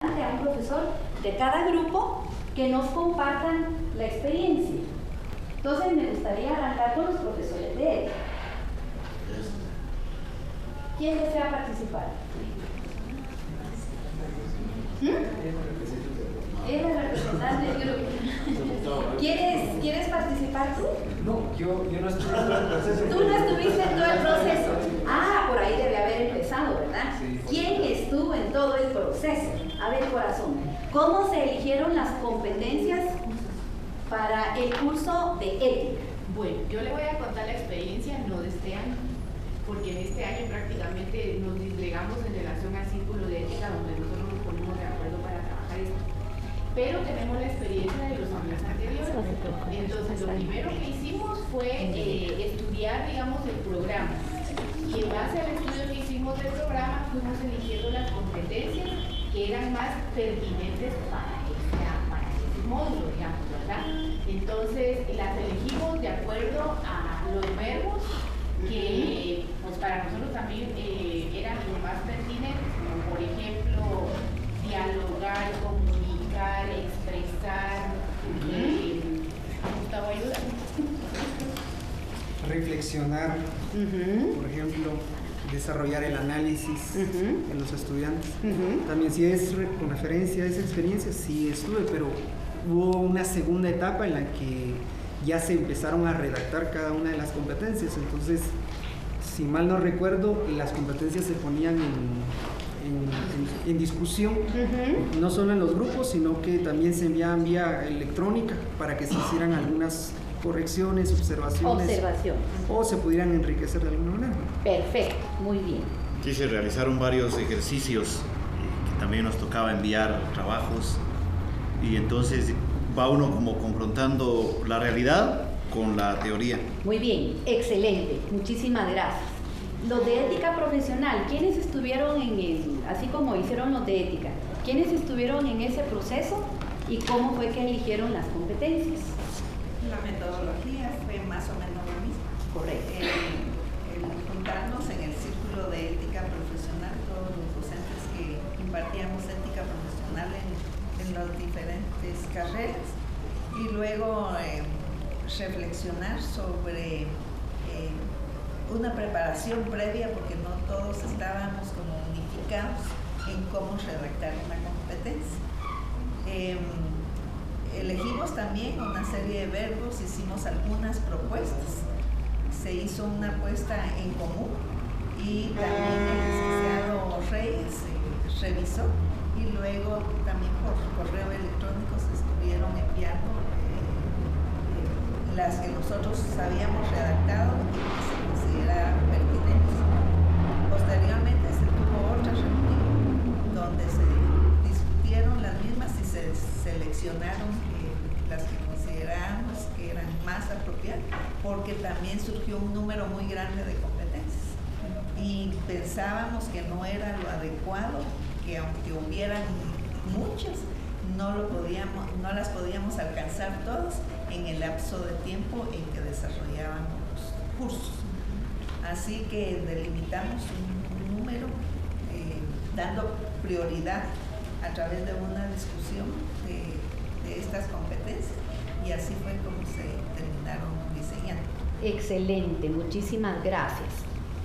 a un profesor de cada grupo que nos compartan la experiencia. Entonces me gustaría arrancar con los profesores de ética. ¿Quién desea participar? Es el representante del grupo. ¿Quieres participar tú? No, yo no estuve en todo el proceso. Tú no estuviste en todo el proceso. Ah, por ahí debe haber empezado, ¿verdad? Sí. ¿Quién estuvo en todo el proceso? A ver, corazón, ¿cómo se eligieron las competencias para el curso de ética? Bueno, yo le voy a contar la experiencia, no de este año, porque en este año prácticamente nos disgregamos en relación al círculo de ética, donde nosotros nos ponemos de acuerdo para trabajar esto. Pero tenemos la experiencia de los años anteriores. Entonces, lo primero que hicimos fue estudiar, digamos, el programa. Y en base al estudio que hicimos del programa, fuimos eligiendo las competencias que eran más pertinentes para ese módulo, digamos, ¿verdad? Entonces, las elegimos de acuerdo a los verbos que pues, para nosotros también eran los más pertinentes, como por ejemplo, dialogar, comunicar, expresar. Gustavo, ayuda. Reflexionar, por ejemplo, desarrollar el análisis en los estudiantes. También si es con referencia a esa experiencia, sí estuve, pero hubo una segunda etapa en la que ya se empezaron a redactar cada una de las competencias. Entonces, si mal no recuerdo, las competencias se ponían en discusión, no solo en los grupos, sino que también se enviaban vía electrónica para que se hicieran algunas correcciones, observaciones, o se pudieran enriquecer de alguna manera. Perfecto, muy bien. Sí, se realizaron varios ejercicios que también nos tocaba enviar trabajos, y entonces va uno como confrontando la realidad con la teoría. Muy bien, excelente, muchísimas gracias. Los de ética profesional, ¿quiénes estuvieron así como hicieron los de ética, quiénes estuvieron en ese proceso y cómo fue que eligieron las competencias? La metodología fue más o menos lo mismo. Correcto. El juntarnos en el círculo de ética profesional, todos los docentes que impartíamos ética profesional en las diferentes carreras, y luego reflexionar sobre una preparación previa, porque no todos estábamos como unificados en cómo redactar una competencia. Elegimos también una serie de verbos, hicimos algunas propuestas, se hizo una puesta en común y también el licenciado Reyes revisó, y luego también por correo electrónico se estuvieron enviando las que nosotros habíamos redactado y que se consideraban pertinentes. Posteriormente se tuvo otra reunión donde se discutieron las mismas y se seleccionaron las que considerábamos que eran más apropiadas, porque también surgió un número muy grande de competencias y pensábamos que no era lo adecuado, que aunque hubieran muchas, no las podíamos alcanzar todas en el lapso de tiempo en que desarrollábamos los cursos. Así que delimitamos un número, dando prioridad a través de una discusión de estas competencias, y así fue como se terminaron diseñando. Excelente, muchísimas gracias.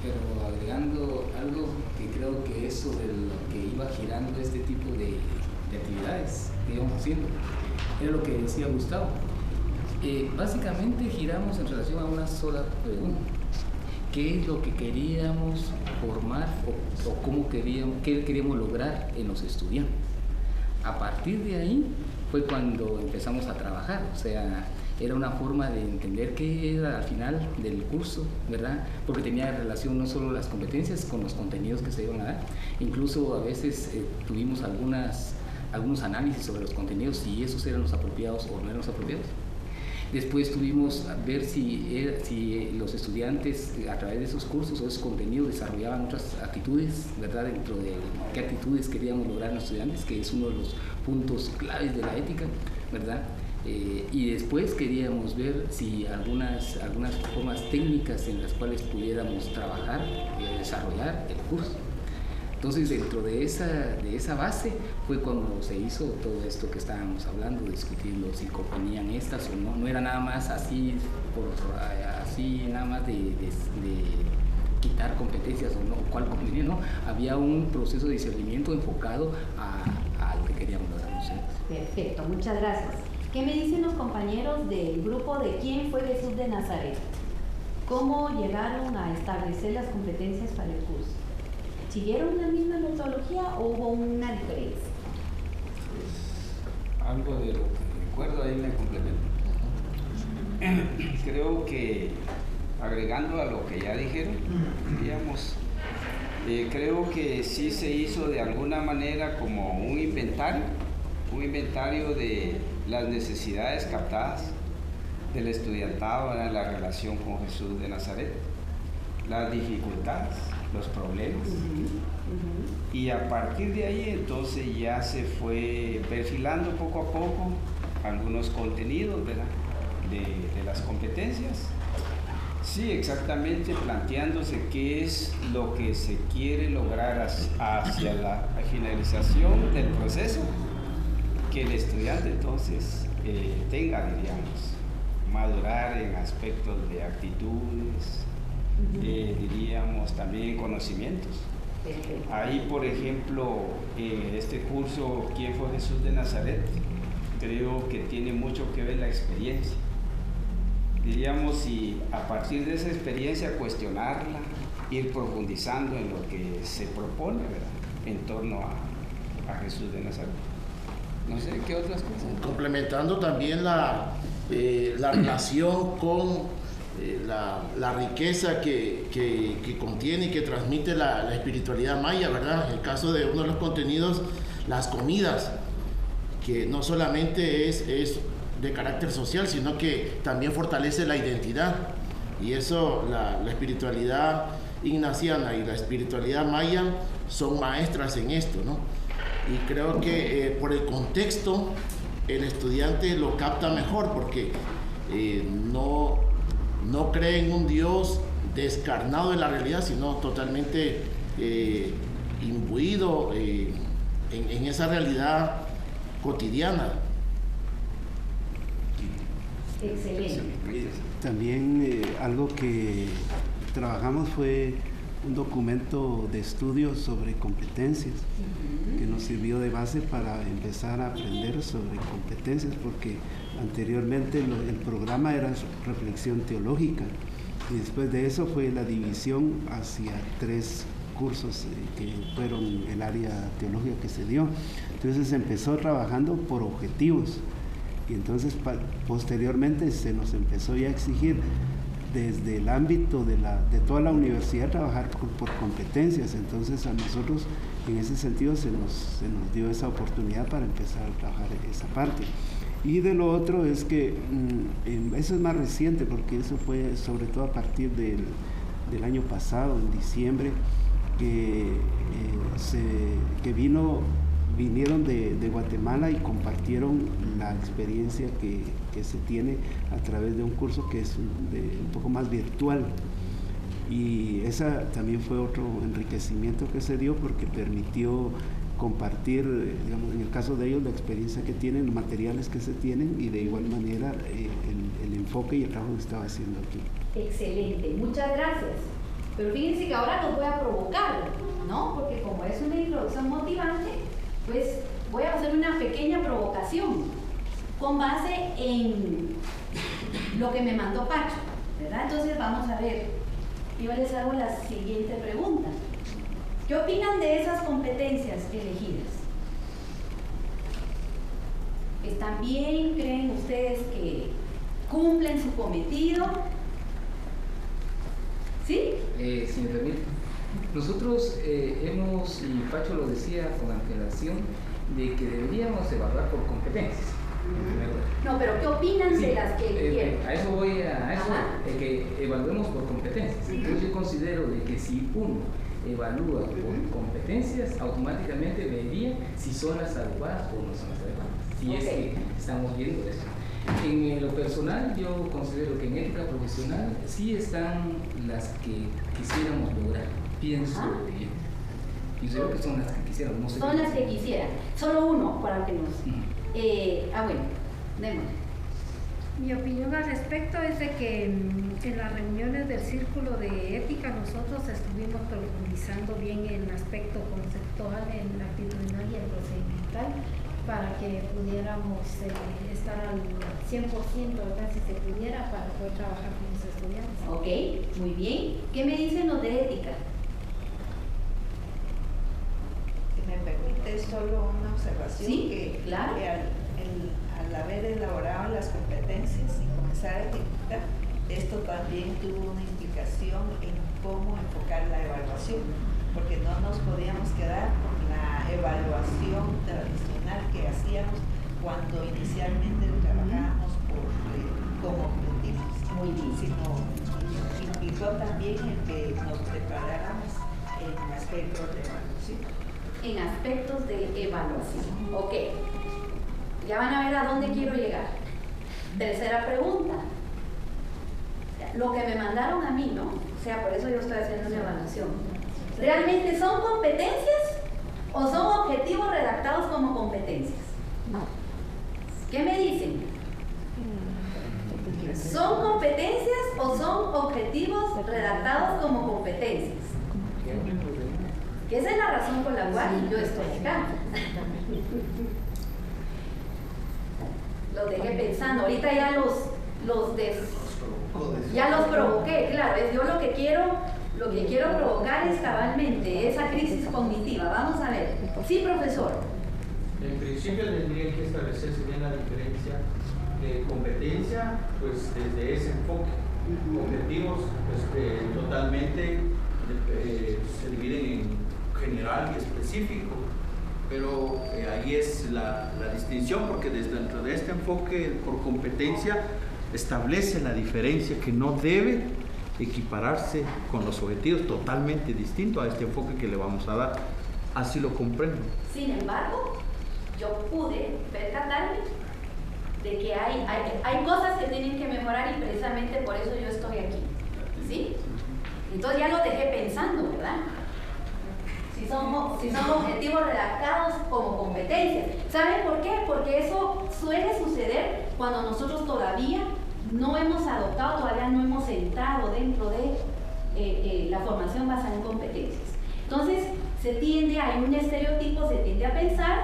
Pero agregando algo que creo que eso de lo que iba girando este tipo de actividades que íbamos haciendo, era lo que decía Gustavo. Básicamente giramos en relación a una sola pregunta: ¿qué es lo que queríamos formar o qué queríamos lograr en los estudiantes? A partir de ahí fue cuando empezamos a trabajar, o sea, era una forma de entender qué era al final del curso, ¿verdad? Porque tenía relación no solo las competencias con los contenidos que se iban a dar, incluso a veces tuvimos algunos análisis sobre los contenidos, si esos eran los apropiados o no eran los apropiados. Después tuvimos a ver si los estudiantes a través de esos cursos o esos contenidos desarrollaban otras actitudes, ¿verdad? Dentro de qué actitudes queríamos lograr en los estudiantes, que es uno de los puntos claves de la ética, ¿verdad? Y después queríamos ver si algunas formas técnicas en las cuales pudiéramos trabajar y desarrollar el curso. Entonces, dentro de esa base fue cuando se hizo todo esto que estábamos hablando, discutiendo si convenían estas o no. No era nada más así, nada más de quitar competencias o no, cuál convenía, no. Había un proceso de discernimiento enfocado a lo que queríamos lograr nosotros. Perfecto, muchas gracias. ¿Qué me dicen los compañeros del grupo de quién fue Jesús de Nazaret? ¿Cómo llegaron a establecer las competencias para el curso? ¿Siguieron la misma metodología o hubo una diferencia? Pues, algo de lo que recuerdo ahí me complemento. Creo que agregando a lo que ya dijeron, digamos, creo que sí se hizo de alguna manera como un inventario de las necesidades captadas del estudiantado en la relación con Jesús de Nazaret, las dificultades, los problemas. Y a partir de ahí entonces ya se fue perfilando poco a poco algunos contenidos, ¿verdad?, de las competencias. Sí, exactamente, planteándose qué es lo que se quiere lograr hacia la finalización del proceso, que el estudiante entonces tenga, diríamos, madurar en aspectos de actitudes, diríamos también conocimientos. Ahí, por ejemplo, este curso ¿Quién fue Jesús de Nazaret? Creo que tiene mucho que ver la experiencia. Diríamos, y a partir de esa experiencia cuestionarla, ir profundizando en lo que se propone, ¿verdad?, en torno a Jesús de Nazaret. No sé, ¿qué otras cosas? Complementando también la relación con la riqueza que contiene y que transmite la espiritualidad maya, ¿verdad? En el caso de uno de los contenidos, las comidas, que no solamente es de carácter social, sino que también fortalece la identidad. Y eso, la espiritualidad ignaciana y la espiritualidad maya son maestras en esto, ¿no? Y creo que por el contexto el estudiante lo capta mejor, porque no cree en un Dios descarnado de la realidad, sino totalmente imbuido en esa realidad cotidiana. Excelente. También algo que trabajamos fue un documento de estudio sobre competencias, que nos sirvió de base para empezar a aprender sobre competencias, porque anteriormente el programa era reflexión teológica, y después de eso fue la división hacia 3 cursos que fueron el área teológica que se dio. Entonces se empezó trabajando por objetivos, y entonces posteriormente se nos empezó ya a exigir desde el ámbito de toda la universidad trabajar por competencias. Entonces a nosotros en ese sentido se nos dio esa oportunidad para empezar a trabajar esa parte. Y de lo otro es que eso es más reciente, porque eso fue sobre todo a partir del año pasado, en diciembre, que vinieron de Guatemala y compartieron la experiencia que se tiene a través de un curso que es un poco más virtual. Y esa también fue otro enriquecimiento que se dio, porque permitió compartir, digamos, en el caso de ellos, la experiencia que tienen, los materiales que se tienen, y de igual manera el enfoque y el trabajo que estaba haciendo aquí. Excelente, muchas gracias. Pero fíjense que ahora los voy a provocar, ¿no? Porque como es una introducción motivante, pues voy a hacer una pequeña provocación con base en lo que me mandó Pacho, ¿verdad? Entonces vamos a ver, yo les hago la siguiente pregunta. ¿Qué opinan de esas competencias elegidas? ¿Están bien? ¿Creen ustedes que cumplen su cometido? ¿Sí? Si me permite, nosotros hemos, y Pacho lo decía con antelación, de que deberíamos evaluar por competencias. No, pero ¿qué opinan de las que eligieron? A eso voy, que evaluemos por competencias. Entonces yo considero de que si uno evalúa por competencias, automáticamente vería si son las adecuadas o no son las adecuadas. Si es que estamos viendo eso. En lo personal, yo considero que en ética profesional sí están las que quisiéramos lograr, pienso yo. Yo creo que son las que quisieran, no sé. Son las que quisieran. Solo uno para que nos... bueno, démosle. Mi opinión al respecto es de que en las reuniones del Círculo de Ética nosotros estuvimos profundizando bien el aspecto conceptual, en la actitudinal y el procedimental, para que pudiéramos estar al 100%, ¿verdad? Si se pudiera, para poder trabajar con los estudiantes. Ok, muy bien. ¿Qué me dicen los de ética? Si me permite solo una observación, Sí, que, claro. que al haber elaborado las competencias y comenzar a ejecutar, esto también tuvo una implicación en cómo enfocar la evaluación, porque no nos podíamos quedar con la evaluación tradicional que hacíamos cuando inicialmente trabajábamos como objetivos. Muy bien. Sino implicó también el que nos preparáramos en aspectos de evaluación. En aspectos de evaluación. Ok. Ya van a ver a dónde quiero llegar. Tercera pregunta. O sea, lo que me mandaron a mí, ¿no? O sea, por eso yo estoy haciendo una evaluación. ¿Realmente son competencias o son objetivos redactados como competencias? No. ¿Qué me dicen? ¿Son competencias o son objetivos redactados como competencias? Que esa es la razón por la cual yo estoy acá. Los dejé pensando. Ahorita ya ya los provoqué, claro. Yo lo que quiero provocar es cabalmente esa crisis cognitiva. Vamos a ver. Sí, profesor. En principio tendría que establecerse bien la diferencia de competencia, pues desde ese enfoque. Objetivos, pues totalmente se dividen en general y específico, pero ahí es la distinción, porque desde dentro de este enfoque por competencia establece la diferencia que no debe equipararse con los objetivos, totalmente distinto a este enfoque que le vamos a dar. Así lo comprendo. Sin embargo, yo pude percatarme de que hay cosas que tienen que mejorar y precisamente por eso yo estoy aquí. ¿Sí? Entonces ya lo dejé pensando, ¿verdad? Si son objetivos redactados como competencias. ¿Saben por qué? Porque eso suele suceder cuando nosotros todavía no hemos adoptado, todavía no hemos entrado dentro de la formación basada en competencias. Entonces, hay un estereotipo, se tiende a pensar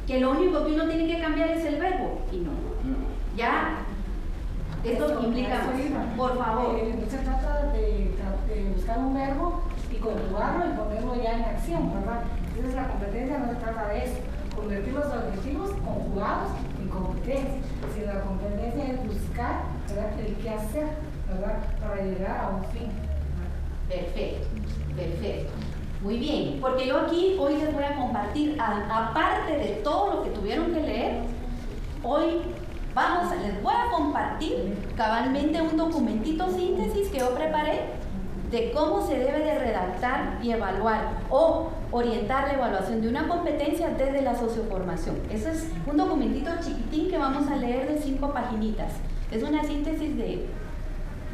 que lo único que uno tiene que cambiar es el verbo, y no. Ya, esto implica, por favor. Se trata de buscar un verbo y conjugarlo y ponerlo ya en acción, ¿verdad? Entonces la competencia no se trata de eso, convertir los objetivos conjugados en competencia, sino la competencia es buscar, ¿verdad?, el qué hacer, ¿verdad?, para llegar a un fin. Perfecto, perfecto. Muy bien, porque yo aquí hoy les voy a compartir, aparte de todo lo que tuvieron que leer, hoy les voy a compartir cabalmente un documentito síntesis que yo preparé de cómo se debe de redactar y evaluar o orientar la evaluación de una competencia desde la socioformación. Ese es un documentito chiquitín que vamos a leer de 5 paginitas. Es una síntesis de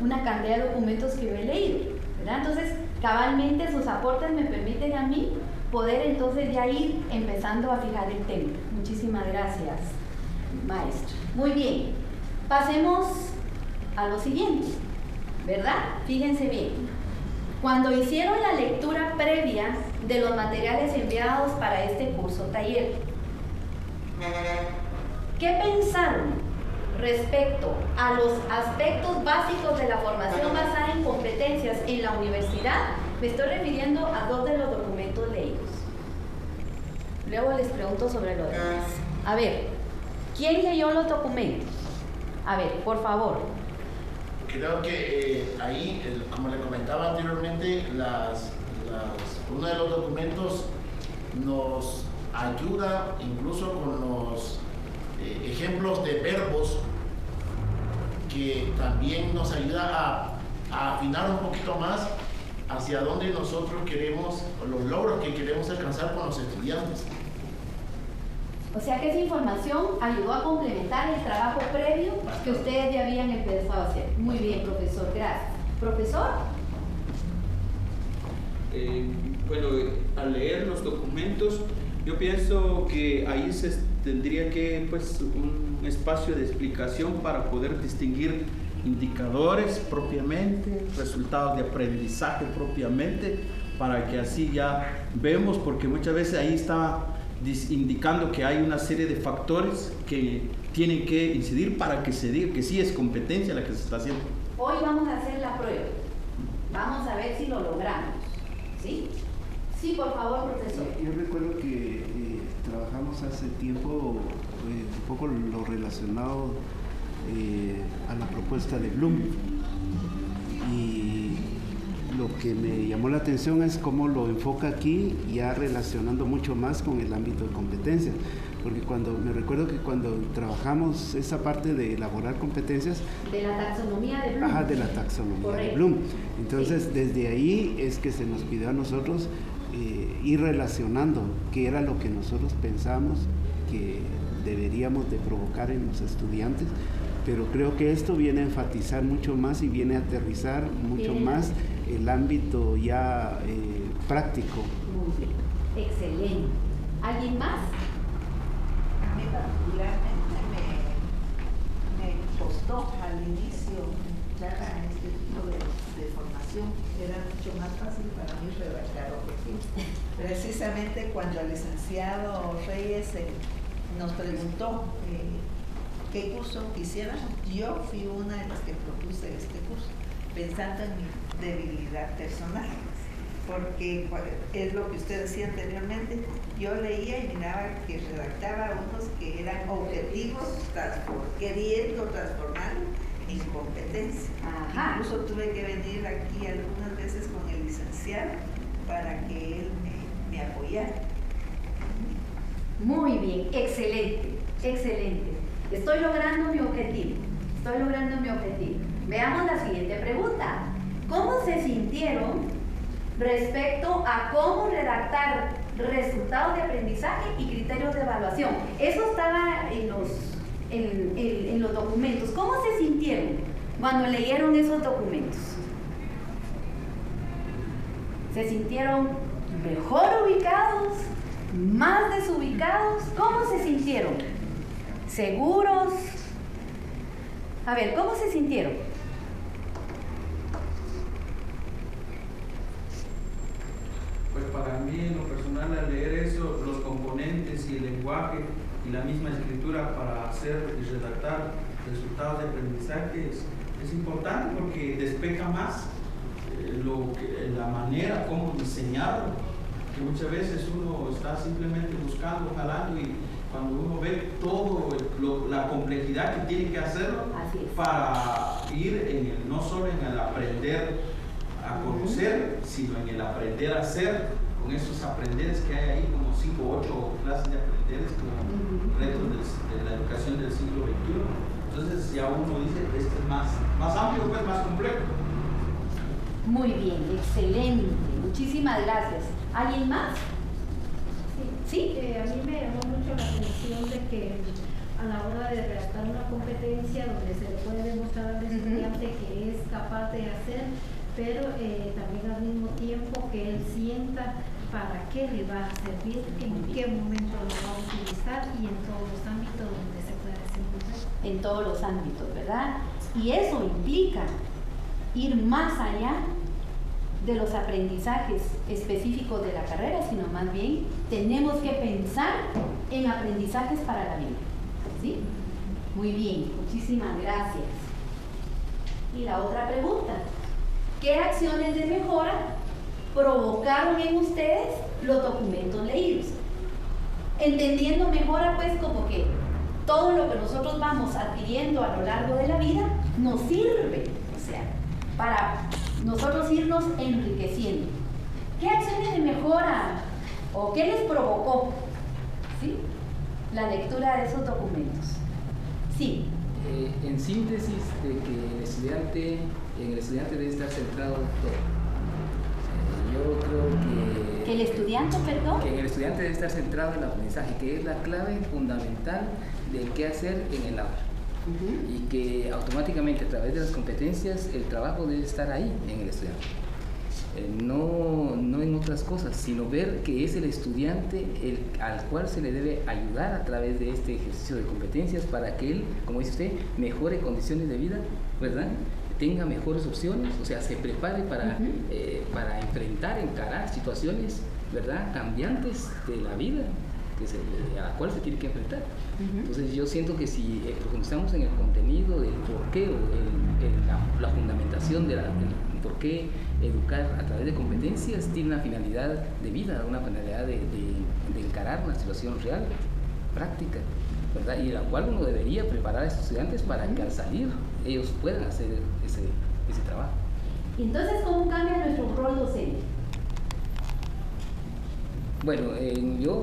una cantidad de documentos que yo he leído, ¿verdad? Entonces, cabalmente sus aportes me permiten a mí poder entonces ya ir empezando a fijar el tema. Muchísimas gracias, maestro. Muy bien, pasemos a lo siguiente, ¿verdad? Fíjense bien. Cuando hicieron la lectura previa de los materiales enviados para este curso taller, ¿qué pensaron respecto a los aspectos básicos de la formación basada en competencias en la universidad? Me estoy refiriendo a 2 de los documentos leídos. Luego les pregunto sobre lo demás. A ver, ¿quién leyó los documentos? A ver, por favor. Creo que ahí, como le comentaba anteriormente, uno de los documentos nos ayuda incluso con los ejemplos de verbos, que también nos ayuda a afinar un poquito más hacia dónde nosotros queremos, los logros que queremos alcanzar con los estudiantes. O sea que esa información ayudó a complementar el trabajo previo que ustedes ya habían empezado a hacer. Muy bien, profesor, gracias. ¿Profesor? bueno, al leer los documentos, yo pienso que ahí se tendría que, pues, un espacio de explicación para poder distinguir indicadores propiamente, resultados de aprendizaje propiamente, para que así ya vemos, porque muchas veces ahí está indicando que hay una serie de factores que tienen que incidir para que se diga que sí es competencia la que se está haciendo. Hoy vamos a hacer la prueba. Vamos a ver si lo logramos. ¿Sí? Sí, por favor, profesor. Yo recuerdo que trabajamos hace tiempo un poco lo relacionado a la propuesta de Bloom. Y lo que me llamó la atención es cómo lo enfoca aquí, ya relacionando mucho más con el ámbito de competencias. Porque me recuerdo que cuando trabajamos esa parte de elaborar competencias... De la taxonomía de Bloom. Ajá, de la taxonomía Correcto. de Bloom. Entonces, sí, desde ahí es que se nos pidió a nosotros ir relacionando qué era lo que nosotros pensamos que deberíamos de provocar en los estudiantes, pero creo que esto viene a enfatizar mucho más y viene a aterrizar mucho más el ámbito ya práctico. Muy bien, excelente. ¿Alguien más? A mí particularmente me costó al inicio entrar a este tipo de formación. Era mucho más fácil para mí redactar objetivos. Precisamente cuando el licenciado Reyes nos preguntó qué curso quisiéramos, yo fui una de las que propuse este curso, pensando en mi debilidad personal, porque es lo que usted decía anteriormente, yo leía y miraba que redactaba unos que eran objetivos, queriendo transformarlo en competencia. Ajá. Incluso tuve que venir aquí algunas veces con el licenciado para que él me apoyara. Muy bien, excelente, excelente. Estoy logrando mi objetivo. Veamos la siguiente pregunta. ¿Cómo se sintieron respecto a cómo redactar resultados de aprendizaje y criterios de evaluación? Eso estaba en los documentos. ¿Cómo se sintieron cuando leyeron esos documentos? ¿Se sintieron mejor ubicados? ¿Más desubicados? ¿Cómo se sintieron? ¿Seguros? A ver, ¿cómo se sintieron? Pues para mí, en lo personal, al leer eso, los componentes y el lenguaje y la misma escritura para hacer y redactar resultados de aprendizaje es importante porque despeja más la manera como diseñarlo, que muchas veces uno está simplemente buscando, jalando, y cuando uno ve todo la complejidad que tiene que hacerlo para ir no solo en el aprender a conocer, sino en el aprender a hacer, con esos aprenderes que hay ahí, como 5 o 8 clases de aprenderes, como retos de la educación del siglo XXI. Entonces ya uno dice, este es más amplio, pues más complejo. Muy bien, excelente, muchísimas gracias. ¿Alguien más? Sí, a mí me llamó mucho la atención de que a la hora de redactar una competencia donde se le puede demostrar al estudiante que es capaz de hacer, pero también al mismo tiempo que él sienta para qué le va a servir, en qué momento lo va a utilizar y en todos los ámbitos donde se pueda desenvolver. En todos los ámbitos, ¿verdad? Y eso implica ir más allá de los aprendizajes específicos de la carrera, sino más bien tenemos que pensar en aprendizajes para la vida. ¿Sí? Muy bien, muchísimas gracias. Y la otra pregunta, ¿qué acciones de mejora provocaron en ustedes los documentos leídos? Entendiendo mejora, pues, como que todo lo que nosotros vamos adquiriendo a lo largo de la vida nos sirve, o sea, para nosotros irnos enriqueciendo. ¿Qué acciones de mejora o qué les provocó, ¿sí?, la lectura de esos documentos? Sí. En síntesis, de que el estudiante debe estar centrado en todo. Yo creo que el estudiante, perdón, que el estudiante debe estar centrado en el aprendizaje, que es la clave fundamental del qué hacer en el aula. Y que automáticamente a través de las competencias el trabajo debe estar ahí en el estudiante. no en otras cosas, sino ver que es el estudiante al cual se le debe ayudar a través de este ejercicio de competencias para que él, como dice usted, mejore condiciones de vida, ¿verdad? Tenga mejores opciones, o sea, se prepare para enfrentar, encarar situaciones, ¿verdad?, cambiantes de la vida a la cual se tiene que enfrentar. Entonces yo siento que si profundizamos en el contenido del porqué, la fundamentación del por qué educar a través de competencias tiene una finalidad de vida, una finalidad de encarar una situación real, práctica, ¿verdad? Y la cual uno debería preparar a estos estudiantes para que al salir ellos puedan hacer ese trabajo. ¿Y entonces cómo cambia nuestro rol docente? Bueno, yo